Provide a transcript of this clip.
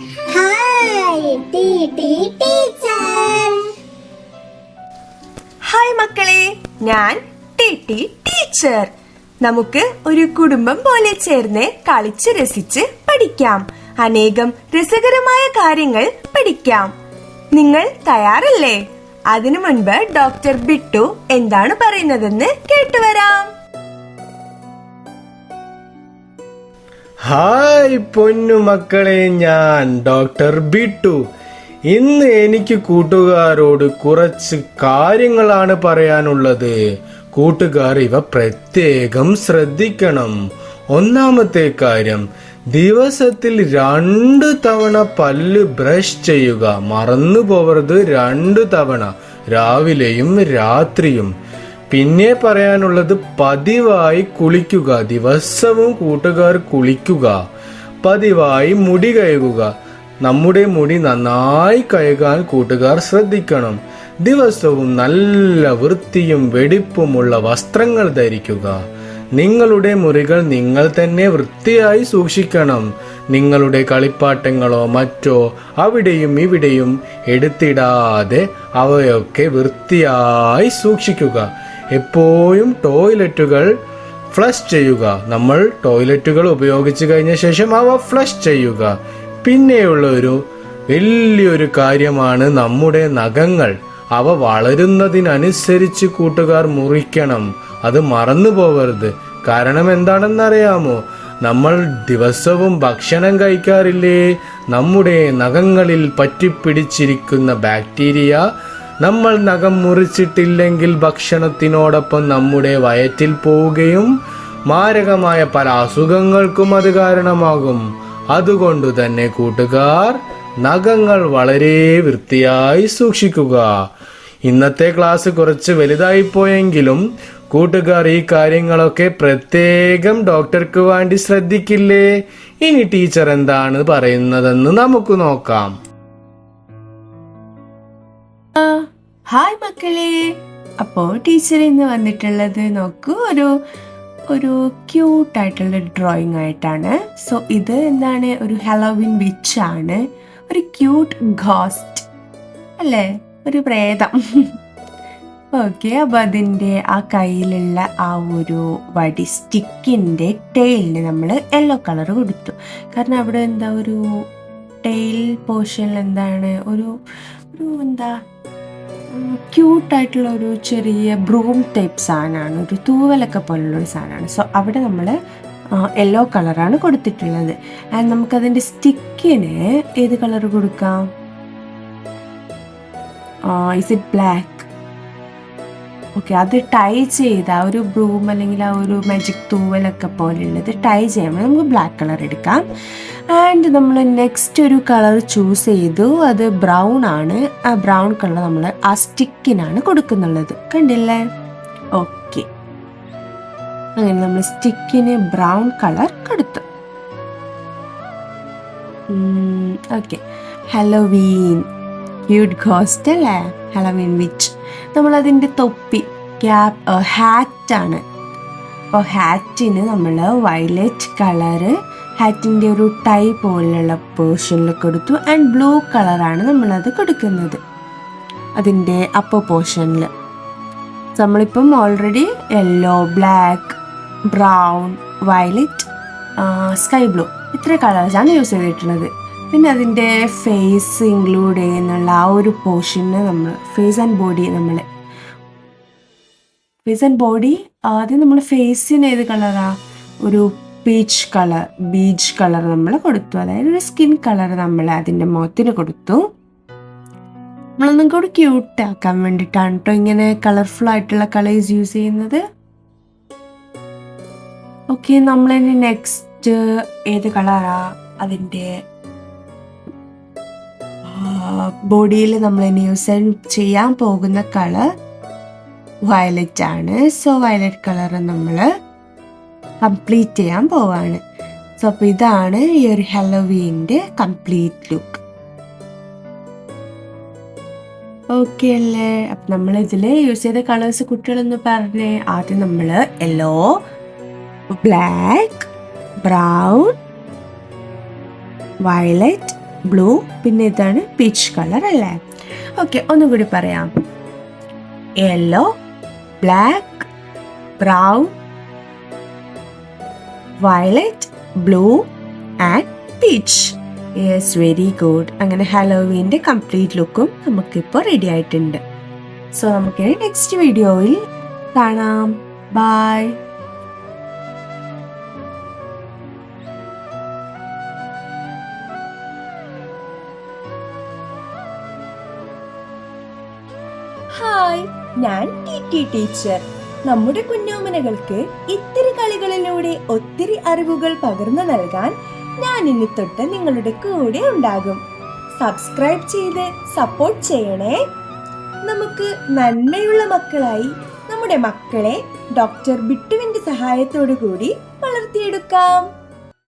Hi teacher. Hi മക്കളെ, ഞാൻ teacher. നമുക്ക് ഒരു കുടുംബം പോലെ ചേർന്ന് കളിച്ച് രസിച്ച് പഠിക്കാം. അനേകം രസകരമായ കാര്യങ്ങൾ പഠിക്കാം. നിങ്ങൾ തയ്യാറല്ലേ? അതിനു മുൻപ് ഡോക്ടർ ബിട്ടു എന്താണ് പറയുന്നതെന്ന് കേട്ടുവരാം. ഹായ് പൊന്നു മക്കളെ, ഞാൻ ഡോക്ടർ ബിട്ടു. ഇന്ന് എനിക്ക് കൂട്ടുകാരോട് കുറച്ച് കാര്യങ്ങളാണ് പറയാനുള്ളത്. കൂട്ടുകാർ ഇവ പ്രത്യേകം ശ്രദ്ധിക്കണം. ഒന്നാമത്തെ കാര്യം, ദിവസത്തിൽ 2 തവണ പല്ല് ബ്രഷ് ചെയ്യുക. മറന്നു പോവരുത്, 2 തവണ, രാവിലെയും രാത്രിയും. പിന്നെ പറയാനുള്ളത്, പതിവായി കുളിക്കുക. ദിവസവും കൂട്ടുകാർ കുളിക്കുക. പതിവായി മുടി കഴുകുക. നമ്മുടെ മുടി നന്നായി കഴുകാൻ കൂട്ടുകാർ ശ്രദ്ധിക്കണം. ദിവസവും നല്ല വൃത്തിയും വെടിപ്പുമുള്ള വസ്ത്രങ്ങൾ ധരിക്കുക. നിങ്ങളുടെ മുറികൾ നിങ്ങൾ തന്നെ വൃത്തിയായി സൂക്ഷിക്കണം. നിങ്ങളുടെ കളിപ്പാട്ടങ്ങളോ മറ്റോ അവിടെയും ഇവിടെയും എടുത്തിടാതെ അവയൊക്കെ വൃത്തിയായി സൂക്ഷിക്കുക. എപ്പോഴും ടോയ്ലറ്റുകൾ ഫ്ലഷ് ചെയ്യുക. നമ്മൾ ടോയ്ലറ്റുകൾ ഉപയോഗിച്ച് കഴിഞ്ഞ ശേഷം അവ ഫ്ലഷ് ചെയ്യുക. പിന്നെയുള്ള വലിയൊരു കാര്യമാണ് നമ്മുടെ നഖങ്ങൾ. അവ വളരുന്നതിനനുസരിച്ച് കൂട്ടുകാർ മുറിക്കണം. അത് മറന്നു പോകരുത്. കാരണം എന്താണെന്നറിയാമോ? നമ്മൾ ദിവസവും ഭക്ഷണം കഴിക്കാറില്ലേ? നമ്മുടെ നഖങ്ങളിൽ പറ്റിപ്പിടിച്ചിരിക്കുന്ന ബാക്ടീരിയ നമ്മൾ നഖം മുറിച്ചിട്ടില്ലെങ്കിൽ ഭക്ഷണത്തിനോടൊപ്പം നമ്മുടെ വയറ്റിൽ പോവുകയും മാരകമായ പല അസുഖങ്ങൾക്കും അത് കാരണമാകും. അതുകൊണ്ട് തന്നെ കൂട്ടുകാർ, നഖങ്ങൾ വളരെ വൃത്തിയായി സൂക്ഷിക്കുക. ഇന്നത്തെ ക്ലാസ് കുറച്ച് വലുതായി പോയെങ്കിലും കൂട്ടുകാർ ഈ കാര്യങ്ങളൊക്കെ പ്രത്യേകം ഡോക്ടർക്ക് വേണ്ടി ശ്രദ്ധിക്കില്ലേ? ഇനി ടീച്ചർ എന്താണ് പറയുന്നതെന്ന് നമുക്ക് നോക്കാം. ഹായ് മക്കളെ, അപ്പോൾ ടീച്ചർ ഇന്ന് വന്നിട്ടുള്ളത് നോക്കൂ, ഒരു ക്യൂട്ടായിട്ടുള്ള ഡ്രോയിങ് ആയിട്ടാണ്. സോ ഇത് എന്താണ്? ഒരു ഹലോവിൻ വിച്ച് ആണ്. ഒരു ക്യൂട്ട് ഗോസ്റ്റ് അല്ലേ, ഒരു പ്രേതം. ഓക്കെ, അപ്പോൾ അതിൻ്റെ ആ കയ്യിലുള്ള ആ ഒരു വടി സ്റ്റിക്കിൻ്റെ ടെയിലിന് നമ്മൾ യെല്ലോ കളർ കൊടുത്തു. കാരണം അവിടെ എന്താ, ഒരു ടെയിൽ പോർഷനിൽ എന്താണ്, ഒരു എന്താ ക്യൂട്ടായിട്ടുള്ള ഒരു ചെറിയ ബ്രൂം ടൈപ്പ് സാധനമാണ്, ഒരു തൂവലൊക്കെ പോലുള്ളൊരു സാധനമാണ്. സോ അവിടെ നമ്മൾ യെല്ലോ കളറാണ് കൊടുത്തിട്ടുള്ളത്. ആൻഡ് നമുക്കതിൻ്റെ സ്റ്റിക്കിന് ഏത് കളർ കൊടുക്കാം? Is it black? ഓക്കെ, അത് ടൈ ചെയ്ത ഒരു ബ്രൂം അല്ലെങ്കിൽ ആ ഒരു മാജിക് തൂവലൊക്കെ പോലെയുള്ളത് ടൈ ചെയ്യുമ്പോൾ നമുക്ക് ബ്ലാക്ക് കളർ എടുക്കാം. ആൻഡ് നമ്മൾ നെക്സ്റ്റ് ഒരു കളർ ചൂസ് ചെയ്തു, അത് ബ്രൗൺ ആണ്. ആ ബ്രൗൺ കളർ നമ്മൾ ആ സ്റ്റിക്കിനാണ് കൊടുക്കുന്നുള്ളത്, കണ്ടില്ലേ? ഓക്കെ, അങ്ങനെ നമ്മൾ സ്റ്റിക്കിന് ബ്രൗൺ കളർ കൊടുത്തു. ഓക്കെ, ഹലോവീൻ ക്യൂട്ട് ഗോസ്റ്റ് അല്ലേ, ഹലോവീൻ വിച്ച്. നമ്മളതിൻ്റെ തൊപ്പി ഹാറ്റാണ്. അപ്പോൾ ഹാറ്റിന് നമ്മൾ വയലറ്റ് കളറ് ഹാറ്റിൻ്റെ ഒരു ടൈ പോലുള്ള പോർഷനിൽ കൊടുത്തു. ആൻഡ് ബ്ലൂ കളറാണ് നമ്മളത് കൊടുക്കുന്നത് അതിൻ്റെ അപ്പർ പോർഷനിൽ. നമ്മളിപ്പം already yellow, black, brown, violet, sky blue ഇത്ര കളേഴ്സാണ് യൂസ് ചെയ്തിട്ടുള്ളത്. പിന്നെ അതിൻ്റെ ഫേസ് ഇൻക്ലൂഡ് ചെയ്യുന്നുള്ള ആ ഒരു പോർഷന് നമ്മൾ ഫേസ് ആൻഡ് ബോഡി ആദ്യം നമ്മൾ ഫേസിന് ഏത് കളറാ? ഒരു ബീച്ച് കളർ നമ്മൾ കൊടുത്തു. അതായത് ഒരു സ്കിൻ കളർ നമ്മൾ അതിൻ്റെ മുഖത്തിന് കൊടുത്തു. നമ്മളൊന്നും കൂടി ക്യൂട്ട് ആക്കാൻ വേണ്ടിയിട്ടാണ് കേട്ടോ ഇങ്ങനെ കളർഫുൾ ആയിട്ടുള്ള കളേഴ്സ് യൂസ് ചെയ്യുന്നത്. ഓക്കെ, നമ്മളിനി നെക്സ്റ്റ് ഏത് കളറാ? അതിൻ്റെ ബോഡിയിൽ നമ്മൾ ഇനി യൂസ് ചെയ്യാൻ പോകുന്ന കളർ വയലറ്റ് ആണ്. സോ വയലറ്റ് കളർ നമ്മൾ കംപ്ലീറ്റ് ചെയ്യാൻ പോവാണ്. സോ അപ്പോൾ ഇതാണ് ഈ ഒരു ഹലോവീൻ്റെ കംപ്ലീറ്റ് ലുക്ക്. ഓക്കെ അല്ലേ? അപ്പം നമ്മൾ ഇതിൽ യൂസ് ചെയ്ത കളേഴ്സ് കുട്ടികളൊന്ന് പറഞ്ഞേ. ആദ്യം നമ്മൾ yellow, black, brown, violet, blue, പിന്നെ ഇതാണ് പീച്ച് കളർ അല്ലേ? ഓക്കെ, ഒന്നുകൂടി പറയാം. Yellow, black, brown, violet, blue and peach. Yes, very good. അങ്ങനെ ഹാലോവീൻ്റെ കംപ്ലീറ്റ് ലുക്കും നമുക്കിപ്പോൾ റെഡി ആയിട്ടുണ്ട്. സോ നമുക്ക് നെക്സ്റ്റ് വീഡിയോയിൽ കാണാം. ബൈ. ഹായ്, ഞാൻ ടി ടീച്ചർ. നമ്മുടെ കുഞ്ഞോമനകൾക്ക് ഇത്തിരി കളികളിലൂടെ ഒത്തിരി അറിവുകൾ പകർന്നു നൽകാൻ ഞാൻ ഇനി തൊട്ട് നിങ്ങളുടെ കൂടെ ഉണ്ടാകും. സബ്സ്ക്രൈബ് ചെയ്ത് സപ്പോർട്ട് ചെയ്യണേ. നമുക്ക് നന്മയുള്ള മക്കളായി നമ്മുടെ മക്കളെ ഡോക്ടർ ബിട്ടുവിന്റെ സഹായത്തോടു കൂടി വളർത്തിയെടുക്കാം.